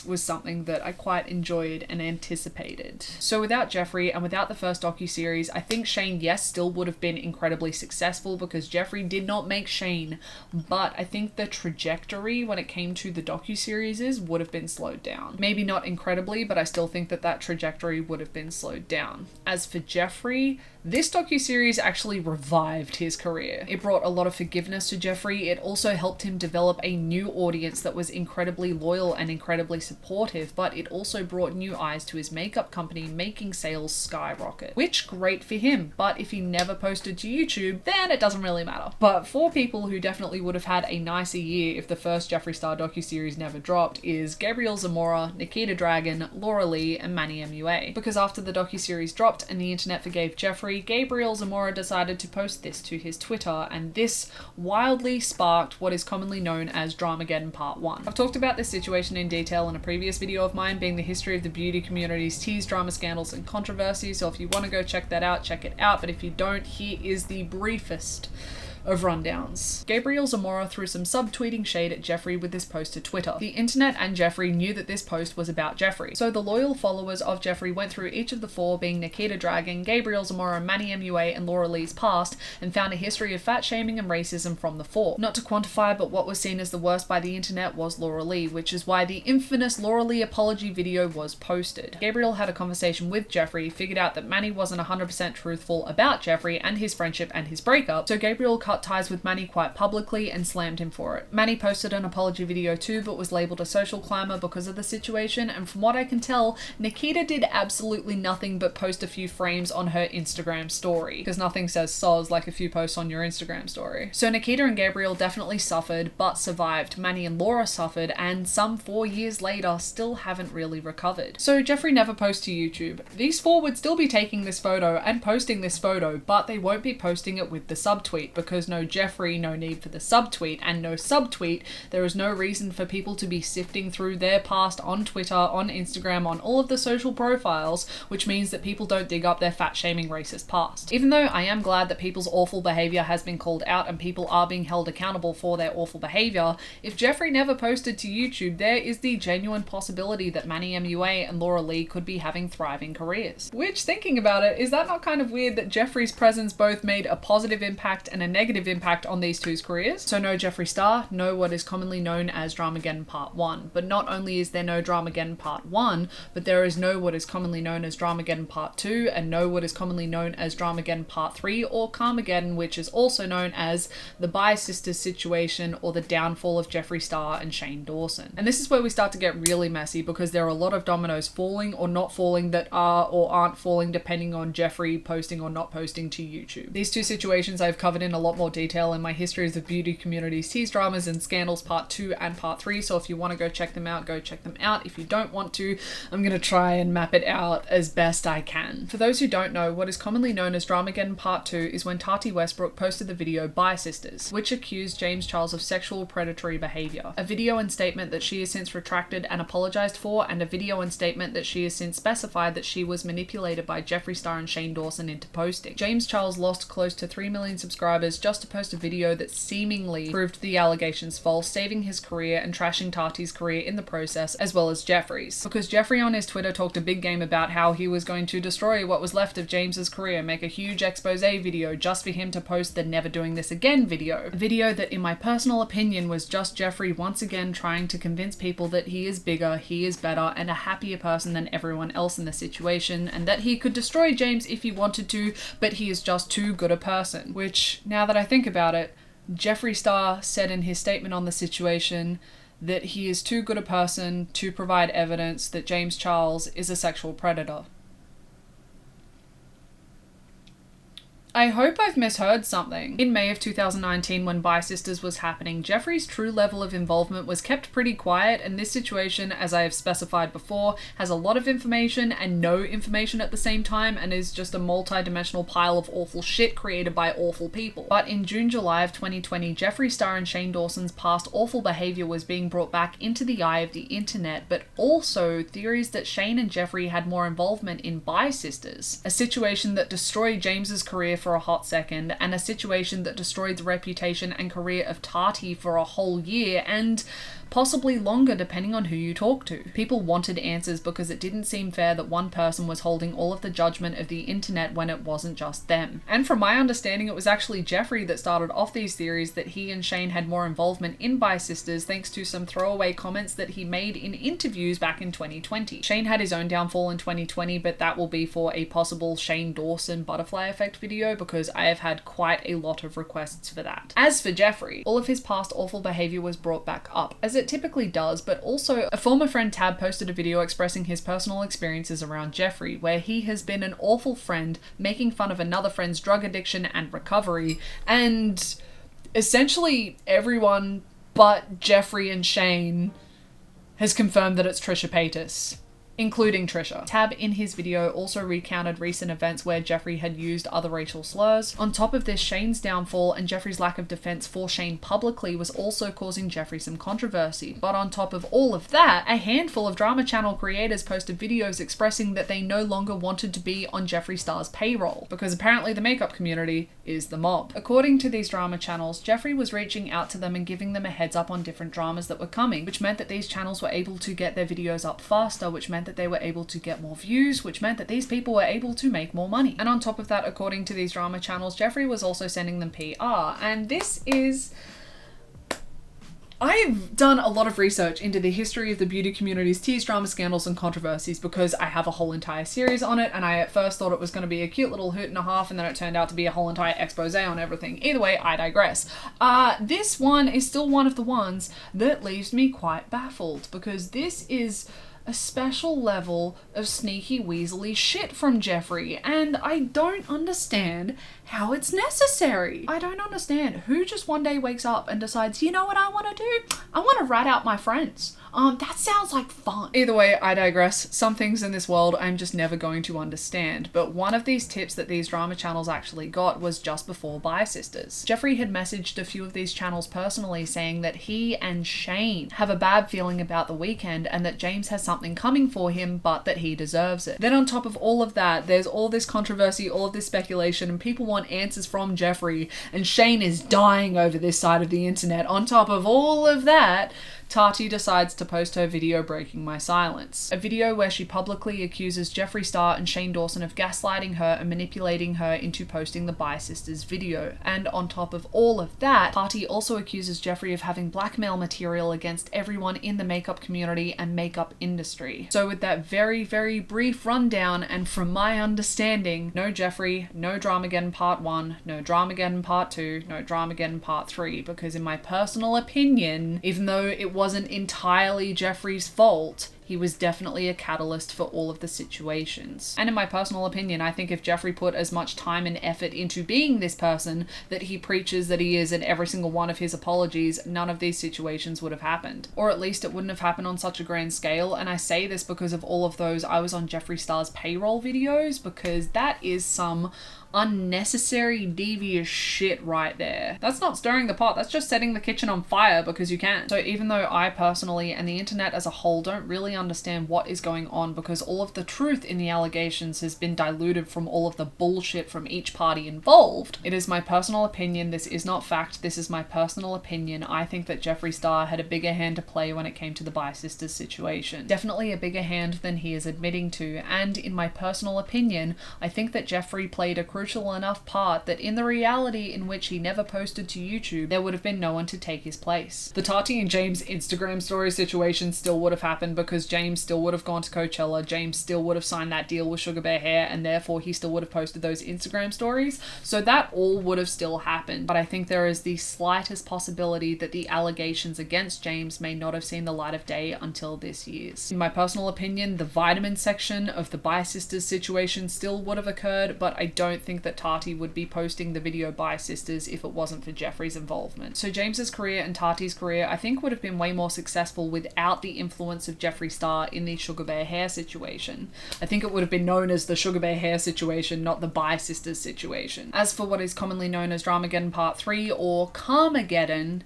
was something that I quite enjoyed and anticipated. So without Jeffree and without the first docuseries, I think Shane, yes, still would have been incredibly successful because Jeffree did not make Shane, but I think the trajectory when it came to the docuseries would have been slowed down. Maybe not incredibly, but I still think that that trajectory would have been slowed down. As for Jeffree, This docuseries actually revived his career. It brought a lot of forgiveness to Jeffree. It also helped him develop a new audience that was incredibly loyal and incredibly supportive, but it also brought new eyes to his makeup company, making sales skyrocket. Which, great for him, but if he never posted to YouTube, then it doesn't really matter. But 4 people who definitely would have had a nicer year if the first Jeffree Star docuseries never dropped is Gabriel Zamora, Nikita Dragon, Laura Lee, and Manny Mua. Because after the docuseries dropped and the internet forgave Jeffree, Gabriel Zamora decided to post this to his Twitter, and this wildly sparked what is commonly known as Dramageddon Part 1. I've talked about this situation in detail in a previous video of mine, being the history of the beauty community's tease, drama, scandals, and controversy, so if you want to go check that out, check it out, but if you don't, here is the briefest of rundowns. Gabriel Zamora threw some subtweeting shade at Jeffree with this post to Twitter. The internet and Jeffree knew that this post was about Jeffree, so the loyal followers of Jeffree went through each of the 4, being Nikita Dragon, Gabriel Zamora, Manny Mua, and Laura Lee's past, and found a history of fat shaming and racism from the 4. Not to quantify, but what was seen as the worst by the internet was Laura Lee, which is why the infamous Laura Lee apology video was posted. Gabriel had a conversation with Jeffree, figured out that Manny wasn't 100% truthful about Jeffree and his friendship and his breakup, so Gabriel cut ties with Manny quite publicly and slammed him for it. Manny posted an apology video too, but was labelled a social climber because of the situation, and from what I can tell, Nikita did absolutely nothing but post a few frames on her Instagram story, because nothing says soz like a few posts on your Instagram story. So Nikita and Gabriel definitely suffered, but survived. Manny and Laura suffered, and some 4 years later still haven't really recovered. So Jeffree never posts to YouTube. These 4 would still be taking this photo and posting this photo, but they won't be posting it with the subtweet, because no Jeffree, no need for the subtweet, and no subtweet, there is no reason for people to be sifting through their past on Twitter, on Instagram, on all of the social profiles, which means that people don't dig up their fat-shaming racist past. Even though I am glad that people's awful behaviour has been called out and people are being held accountable for their awful behaviour, if Jeffree never posted to YouTube, there is the genuine possibility that Manny Mua and Laura Lee could be having thriving careers. Which, thinking about it, is that not kind of weird that Jeffree's presence both made a positive impact and a negative impact on these 2's careers? So no Jeffree Star, no what is commonly known as Dramageddon Part 1. But not only is there no Dramageddon Part 1, but there is no what is commonly known as Dramageddon Part 2, and no what is commonly known as Dramageddon Part 3, or Carmageddon, which is also known as the Bi Sisters situation, or the downfall of Jeffree Star and Shane Dawson. And this is where we start to get really messy, because there are a lot of dominoes falling or not falling that are or aren't falling depending on Jeffree posting or not posting to YouTube. These 2 situations I've covered in a lot more detail in my Histories of Beauty Communities Tease Dramas and Scandals Part 2 and Part 3, so if you want to go check them out, go check them out. If you don't want to, I'm going to try and map it out as best I can. For those who don't know, what is commonly known as Dramageddon Part 2 is when Tati Westbrook posted the video Bi Sisters, which accused James Charles of sexual predatory behaviour. A video and statement that she has since retracted and apologised for, and a video and statement that she has since specified that she was manipulated by Jeffree Star and Shane Dawson into posting. James Charles lost close to 3 million subscribers just to post a video that seemingly proved the allegations false, saving his career and trashing Tati's career in the process, as well as Jeffree's. Because Jeffree on his Twitter talked a big game about how he was going to destroy what was left of James's career, make a huge expose video just for him to post the Never Doing This Again video. A video that, in my personal opinion, was just Jeffree once again trying to convince people that he is bigger, he is better, and a happier person than everyone else in the situation, and that he could destroy James if he wanted to, but he is just too good a person. Which, now that I think about it, Jeffree Star said in his statement on the situation that he is too good a person to provide evidence that James Charles is a sexual predator. I hope I've misheard something. In May of 2019, when Bi Sisters was happening, Jeffree's true level of involvement was kept pretty quiet, and this situation, as I have specified before, has a lot of information and no information at the same time, and is just a multi-dimensional pile of awful shit created by awful people. But in June-July of 2020, Jeffree Star and Shane Dawson's past awful behaviour was being brought back into the eye of the internet, but also theories that Shane and Jeffree had more involvement in Bi Sisters, a situation that destroyed James's career for a hot second, and a situation that destroyed the reputation and career of Tati for a whole year, and possibly longer depending on who you talk to. People wanted answers because it didn't seem fair that one person was holding all of the judgment of the internet when it wasn't just them. And from my understanding, it was actually Jeffree that started off these theories that he and Shane had more involvement in Bi Sisters thanks to some throwaway comments that he made in interviews back in 2020. Shane had his own downfall in 2020, but that will be for a possible Shane Dawson butterfly effect video because I have had quite a lot of requests for that. As for Jeffree, all of his past awful behavior was brought back up, as it typically does, but also a former friend Tab posted a video expressing his personal experiences around Jeffree, where he has been an awful friend, making fun of another friend's drug addiction and recovery, and essentially everyone but Jeffree and Shane has confirmed that it's Trisha Paytas, including Trisha. Tab in his video also recounted recent events where Jeffree had used other racial slurs. On top of this, Shane's downfall and Jeffree's lack of defense for Shane publicly was also causing Jeffree some controversy. But on top of all of that, a handful of drama channel creators posted videos expressing that they no longer wanted to be on Jeffree Star's payroll, because apparently the makeup community is the mob. According to these drama channels, Jeffree was reaching out to them and giving them a heads up on different dramas that were coming, which meant that these channels were able to get their videos up faster, which meant that they were able to get more views, which meant that these people were able to make more money. And on top of that, according to these drama channels, Jeffree was also sending them PR. And this is... I've done a lot of research into the history of the beauty community's tease, drama, scandals, and controversies because I have a whole entire series on it, and I at first thought it was going to be a cute little hoot and a half, and then it turned out to be a whole entire expose on everything. Either way, I digress. This one is still one of the ones that leaves me quite baffled, because this is a special level of sneaky weaselly shit from Jeffree, and I don't understand how it's necessary. I don't understand who just one day wakes up and decides, you know what I want to do? I want to rat out my friends. That sounds like fun. Either way, I digress. Some things in this world I'm just never going to understand, but one of these tips that these drama channels actually got was just before Bi Sisters. Jeffree had messaged a few of these channels personally saying that he and Shane have a bad feeling about the weekend and that James has something coming for him, but that he deserves it. Then on top of all of that, there's all this controversy, all of this speculation, and people want answers from Jeffree, and Shane is dying over this side of the internet. On top of all of that, Tati decides to post her video breaking my silence. A video where she publicly accuses Jeffree Star and Shane Dawson of gaslighting her and manipulating her into posting the Bi Sisters video. And on top of all of that, Tati also accuses Jeffree of having blackmail material against everyone in the makeup community and makeup industry. So with that very, very brief rundown, and from my understanding, no Jeffree, no Dramageddon Part 1, no Dramageddon Part 2, no Dramageddon Part 3, because in my personal opinion, even though it wasn't entirely Jeffree's fault, he was definitely a catalyst for all of the situations. And in my personal opinion, I think if Jeffree put as much time and effort into being this person that he preaches that he is in every single one of his apologies, none of these situations would have happened. Or at least it wouldn't have happened on such a grand scale, and I say this because of all of those I was on Jeffree Star's payroll videos, because that is some unnecessary devious shit right there. That's not stirring the pot, that's just setting the kitchen on fire because you can. So even though I personally and the internet as a whole don't really understand what is going on, because all of the truth in the allegations has been diluted from all of the bullshit from each party involved, it is my personal opinion, this is not fact, this is my personal opinion, I think that Jeffree Star had a bigger hand to play when it came to the Bi Sisters situation. Definitely a bigger hand than he is admitting to, and in my personal opinion, I think that Jeffree played a crucial enough part that in the reality in which he never posted to YouTube, there would have been no one to take his place. The Tati and James Instagram story situation still would have happened because James still would have gone to Coachella, James still would have signed that deal with Sugar Bear Hair, and therefore he still would have posted those Instagram stories. So that all would have still happened. But I think there is the slightest possibility that the allegations against James may not have seen the light of day until this year's. In my personal opinion, the vitamin section of the Bi Sisters situation still would have occurred, but I don't think that Tati would be posting the video Bi Sisters if it wasn't for Jeffree's involvement. So James's career and Tati's career I think would have been way more successful without the influence of Jeffree Star in the Sugar Bear Hair situation. I think it would have been known as the Sugar Bear Hair situation, not the Bi Sisters situation. As for what is commonly known as Dramageddon Part 3 or Carmageddon,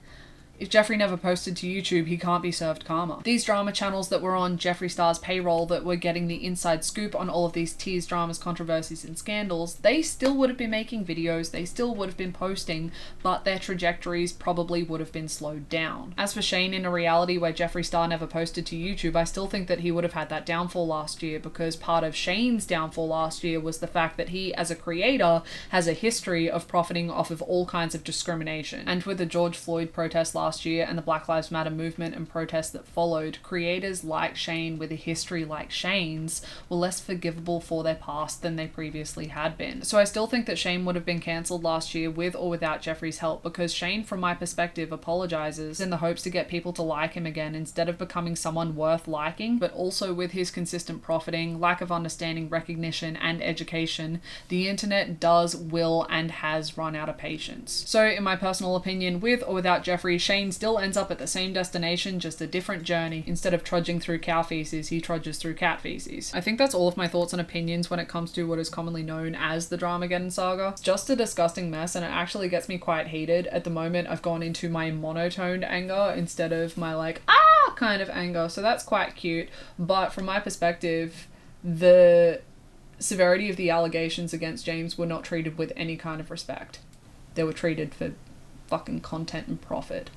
If Jeffree never posted to YouTube, he can't be served karma. These drama channels that were on Jeffree Star's payroll that were getting the inside scoop on all of these tease, dramas, controversies, and scandals, they still would have been making videos, they still would have been posting, but their trajectories probably would have been slowed down. As for Shane, in a reality where Jeffree Star never posted to YouTube, I still think that he would have had that downfall last year, because part of Shane's downfall last year was the fact that he, as a creator, has a history of profiting off of all kinds of discrimination. And with the George Floyd protest last year and the Black Lives Matter movement and protests that followed, creators like Shane with a history like Shane's were less forgivable for their past than they previously had been. So I still think that Shane would have been cancelled last year with or without Jeffree's help, because Shane, from my perspective, apologizes in the hopes to get people to like him again instead of becoming someone worth liking. But also with his consistent profiting, lack of understanding, recognition, and education, the internet will and has run out of patience. So in my personal opinion, with or without Jeffree, Shane still ends up at the same destination, just a different journey. Instead of trudging through cow feces, he trudges through cat feces. I think that's all of my thoughts and opinions when it comes to what is commonly known as the Dramageddon saga. It's just a disgusting mess, and it actually gets me quite heated. At the moment, I've gone into my monotoned anger instead of my like, ah, kind of anger, so that's quite cute. But from my perspective, the severity of the allegations against James were not treated with any kind of respect. They were treated for fucking content and profit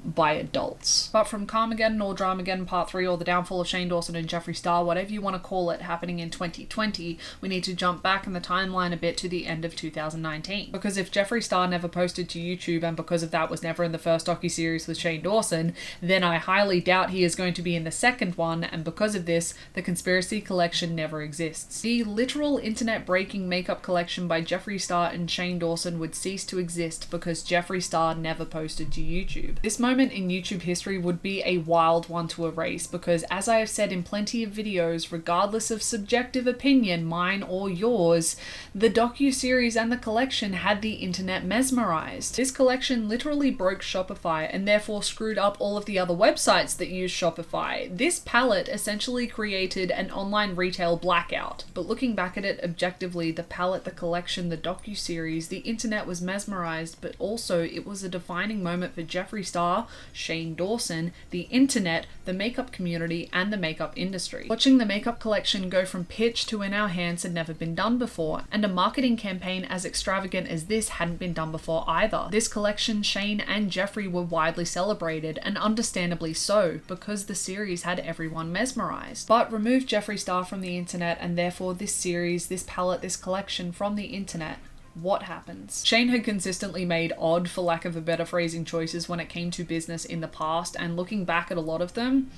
by adults. But from Carmageddon or Dramageddon Part 3 or the downfall of Shane Dawson and Jeffree Star, whatever you want to call it, happening in 2020, we need to jump back in the timeline a bit to the end of 2019. Because if Jeffree Star never posted to YouTube and because of that was never in the first docuseries with Shane Dawson, then I highly doubt he is going to be in the second one, and because of this, the conspiracy collection never exists. The literal internet breaking makeup collection by Jeffree Star and Shane Dawson would cease to exist because Jeffree Star never posted to YouTube. This moment in YouTube history would be a wild one to erase, because as I have said in plenty of videos, regardless of subjective opinion, mine or yours, the docuseries and the collection had the internet mesmerized. This collection literally broke Shopify and therefore screwed up all of the other websites that use Shopify. This palette essentially created an online retail blackout. But looking back at it objectively, the palette, the collection, the docuseries, the internet was mesmerized, but also it was a defining moment for Jeffree Star, Shane Dawson, the internet, the makeup community, and the makeup industry. Watching the makeup collection go from pitch to in our hands had never been done before, and a marketing campaign as extravagant as this hadn't been done before either. This collection, Shane and Jeffree were widely celebrated, and understandably so, because the series had everyone mesmerized. But remove Jeffree Star from the internet, and therefore this series, this palette, this collection from the internet, what happens? Shane had consistently made odd, for lack of a better phrasing, choices when it came to business in the past, and looking back at a lot of them,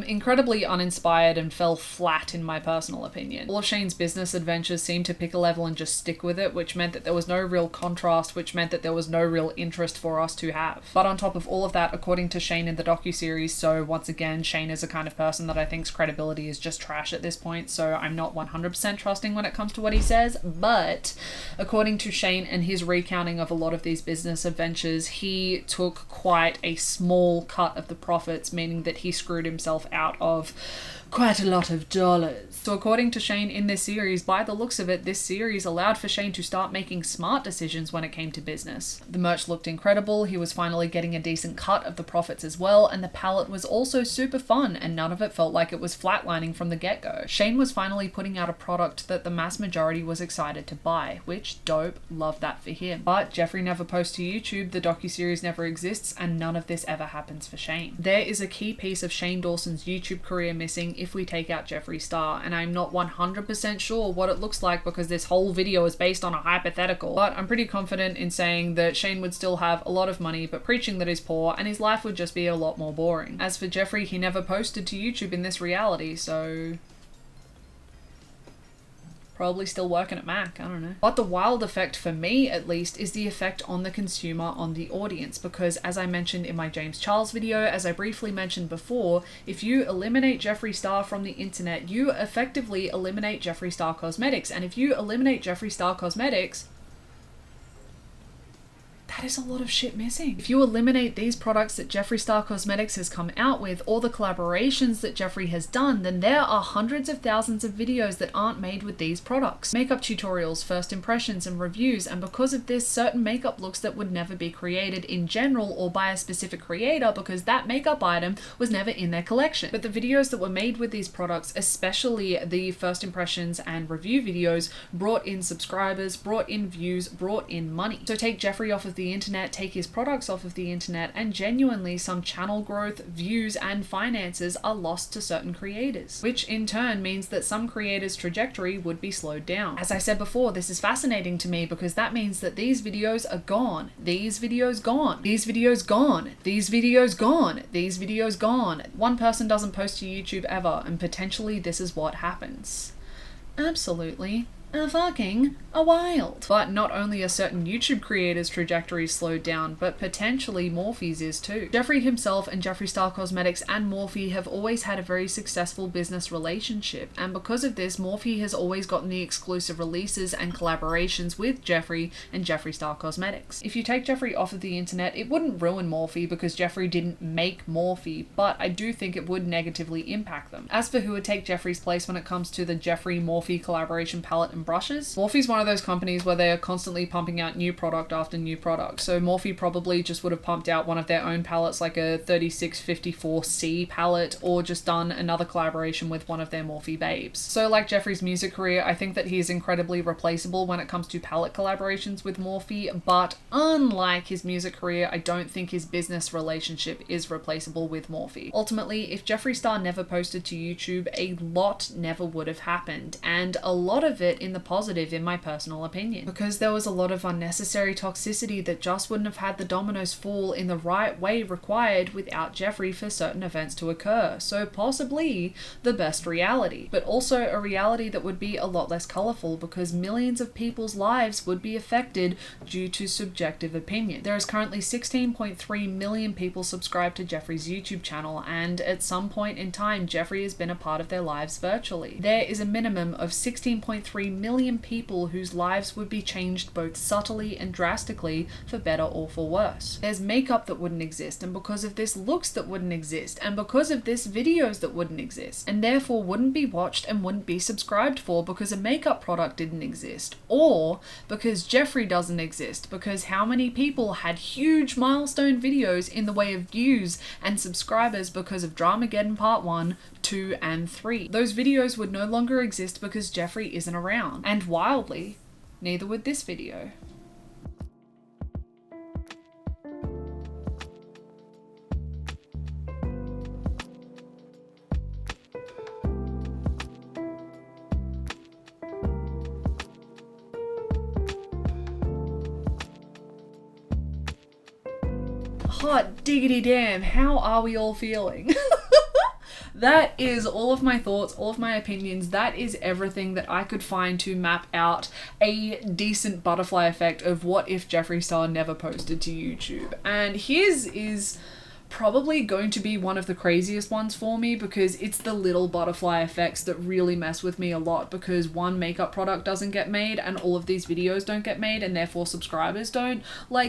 incredibly uninspired and fell flat in my personal opinion. All of Shane's business adventures seemed to pick a level and just stick with it, which meant that there was no real contrast, which meant that there was no real interest for us to have. But on top of all of that, according to Shane in the docuseries, so once again, Shane is a kind of person that I think's credibility is just trash at this point, so I'm not 100% trusting when it comes to what he says, but according to Shane and his recounting of a lot of these business adventures, he took quite a small cut of the profits, meaning that he screwed himself out of quite a lot of dollars. So according to Shane in this series, by the looks of it, this series allowed for Shane to start making smart decisions when it came to business. The merch looked incredible, he was finally getting a decent cut of the profits as well, and the palette was also super fun, and none of it felt like it was flatlining from the get-go. Shane was finally putting out a product that the mass majority was excited to buy, which dope, love that for him. But Jeffree never posts to YouTube, the docuseries never exists, and none of this ever happens for Shane. There is a key piece of Shane Dawson's YouTube career missing if we take out Jeffree Star, and I'm not 100% sure what it looks like because this whole video is based on a hypothetical, but I'm pretty confident in saying that Shane would still have a lot of money but preaching that he's poor, and his life would just be a lot more boring. As for Jeffree, he never posted to YouTube in this reality, so probably still working at Mac, I don't know. But the wild effect, for me at least, is the effect on the consumer, on the audience, because as I mentioned in my James Charles video, as I briefly mentioned before, if you eliminate Jeffree Star from the internet, you effectively eliminate Jeffree Star Cosmetics, and if you eliminate Jeffree Star Cosmetics, that is a lot of shit missing. If you eliminate these products that Jeffree Star Cosmetics has come out with, or the collaborations that Jeffree has done, then there are hundreds of thousands of videos that aren't made with these products. Makeup tutorials, first impressions, and reviews, and because of this, certain makeup looks that would never be created in general or by a specific creator because that makeup item was never in their collection. But the videos that were made with these products, especially the first impressions and review videos, brought in subscribers, brought in views, brought in money. So take Jeffree off of the internet, take his products off of the internet, and genuinely some channel growth, views, and finances are lost to certain creators, which in turn means that some creators' trajectory would be slowed down. As I said before, this is fascinating to me because that means that these videos are gone, these videos gone, these videos gone, these videos gone, these videos gone. One person doesn't post to YouTube ever, and potentially this is what happens. Absolutely fucking wild. But not only are certain YouTube creators' trajectories slowed down, but potentially Morphe's is too. Jeffree himself and Jeffree Star Cosmetics and Morphe have always had a very successful business relationship, and because of this, Morphe has always gotten the exclusive releases and collaborations with Jeffree and Jeffree Star Cosmetics. If you take Jeffree off of the internet, it wouldn't ruin Morphe because Jeffree didn't make Morphe, but I do think it would negatively impact them. As for who would take Jeffree's place when it comes to the Jeffree Morphe collaboration palette and brushes, Morphe's one of those companies where they are constantly pumping out new product after new product. So Morphe probably just would have pumped out one of their own palettes, like a 3654C palette, or just done another collaboration with one of their Morphe babes. So like Jeffree's music career, I think that he is incredibly replaceable when it comes to palette collaborations with Morphe, but unlike his music career, I don't think his business relationship is replaceable with Morphe. Ultimately, if Jeffree Star never posted to YouTube, a lot never would have happened, and a lot of it in the positive in my personal opinion, because there was a lot of unnecessary toxicity that just wouldn't have had the dominoes fall in the right way required without Jeffree for certain events to occur. So possibly the best reality, but also a reality that would be a lot less colorful because millions of people's lives would be affected due to subjective opinion. There is currently 16.3 million people subscribed to Jeffree's YouTube channel, and at some point in time Jeffree has been a part of their lives virtually. There is a minimum of 16.3 million people whose lives would be changed both subtly and drastically for better or for worse. There's makeup that wouldn't exist, and because of this looks that wouldn't exist, and because of this videos that wouldn't exist, and therefore wouldn't be watched and wouldn't be subscribed for because a makeup product didn't exist, or because Jeffree doesn't exist, because how many people had huge milestone videos in the way of views and subscribers because of Dramageddon Part 1, 2, and 3. Those videos would no longer exist because Jeffree isn't around. And wildly, neither would this video. Hot diggity damn, how are we all feeling? That is all of my thoughts, all of my opinions. That is everything that I could find to map out a decent butterfly effect of what if Jeffree Star never posted to YouTube. And his is probably going to be one of the craziest ones for me because it's the little butterfly effects that really mess with me a lot, because one makeup product doesn't get made and all of these videos don't get made and therefore subscribers don't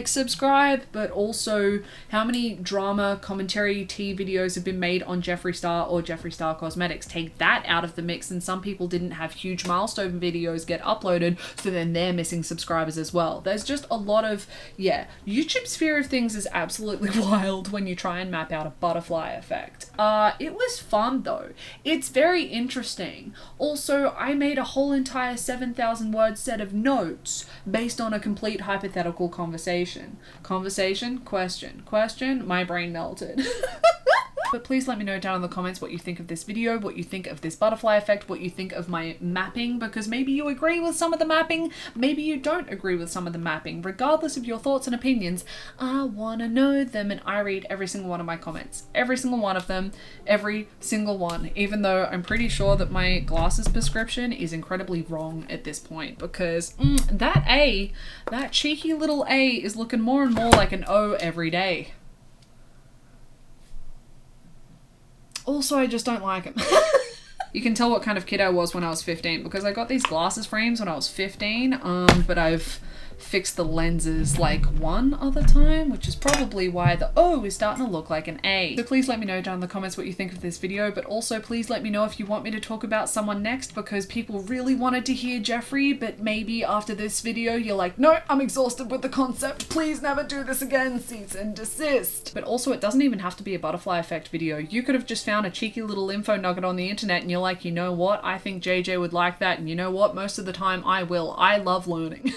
subscribe, but also how many drama commentary tea videos have been made on Jeffree Star or Jeffree Star Cosmetics. Take that out of the mix and some people didn't have huge milestone videos get uploaded, so then they're missing subscribers as well. There's just a lot of, YouTube's sphere of things is absolutely wild when you try and map out a butterfly effect. It was fun though. It's very interesting. Also, I made a whole entire 7,000 word set of notes based on a complete hypothetical conversation. Conversation? Question. Question? My brain melted. But please let me know down in the comments what you think of this video, what you think of this butterfly effect, what you think of my mapping, because maybe you agree with some of the mapping, maybe you don't agree with some of the mapping. Regardless of your thoughts and opinions, I wanna know them, and I read every single one of my comments. Every single one of them, every single one, even though I'm pretty sure that my glasses prescription is incredibly wrong at this point, because that cheeky little A is looking more and more like an O every day. Also, I just don't like him. You can tell what kind of kid I was when I was 15 because I got these glasses frames when I was 15, but I've fix the lenses like one other time, which is probably why the O is starting to look like an A. So please let me know down in the comments what you think of this video, but also please let me know if you want me to talk about someone next, because people really wanted to hear Jeffree, but maybe after this video you're like, no, I'm exhausted with the concept, please never do this again, cease and desist. But also, it doesn't even have to be a butterfly effect video. You could have just found a cheeky little info nugget on the internet and you're like, you know what, I think JJ would like that, and you know what, most of the time I will. I love learning.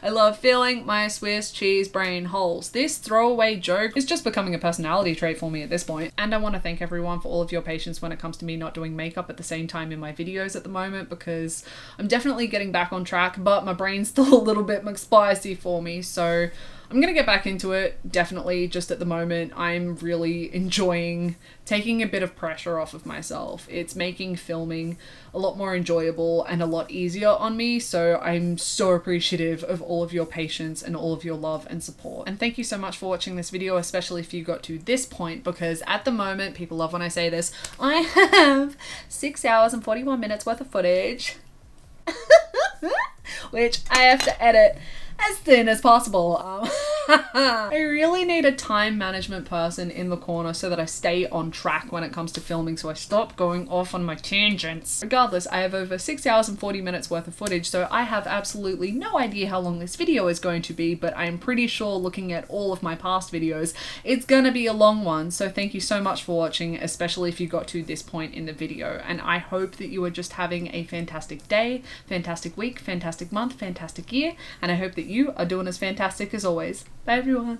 I love filling my Swiss cheese brain holes. This throwaway joke is just becoming a personality trait for me at this point. And I want to thank everyone for all of your patience when it comes to me not doing makeup at the same time in my videos at the moment, because I'm definitely getting back on track, but my brain's still a little bit McSpicy for me, so I'm gonna get back into it, definitely. Just at the moment, I'm really enjoying taking a bit of pressure off of myself. It's making filming a lot more enjoyable and a lot easier on me, so I'm so appreciative of all of your patience and all of your love and support. And thank you so much for watching this video, especially if you got to this point, because at the moment, people love when I say this, I have 6 hours and 41 minutes worth of footage, which I have to edit as soon as possible. I really need a time management person in the corner so that I stay on track when it comes to filming, so I stop going off on my tangents. Regardless, I have over 6 hours and 40 minutes worth of footage, so I have absolutely no idea how long this video is going to be, but I'm pretty sure, looking at all of my past videos, it's gonna be a long one. So thank you so much for watching, especially if you got to this point in the video, and I hope that you are just having a fantastic day, fantastic week, fantastic month, fantastic year, and I hope that you are doing as fantastic as always. Bye everyone.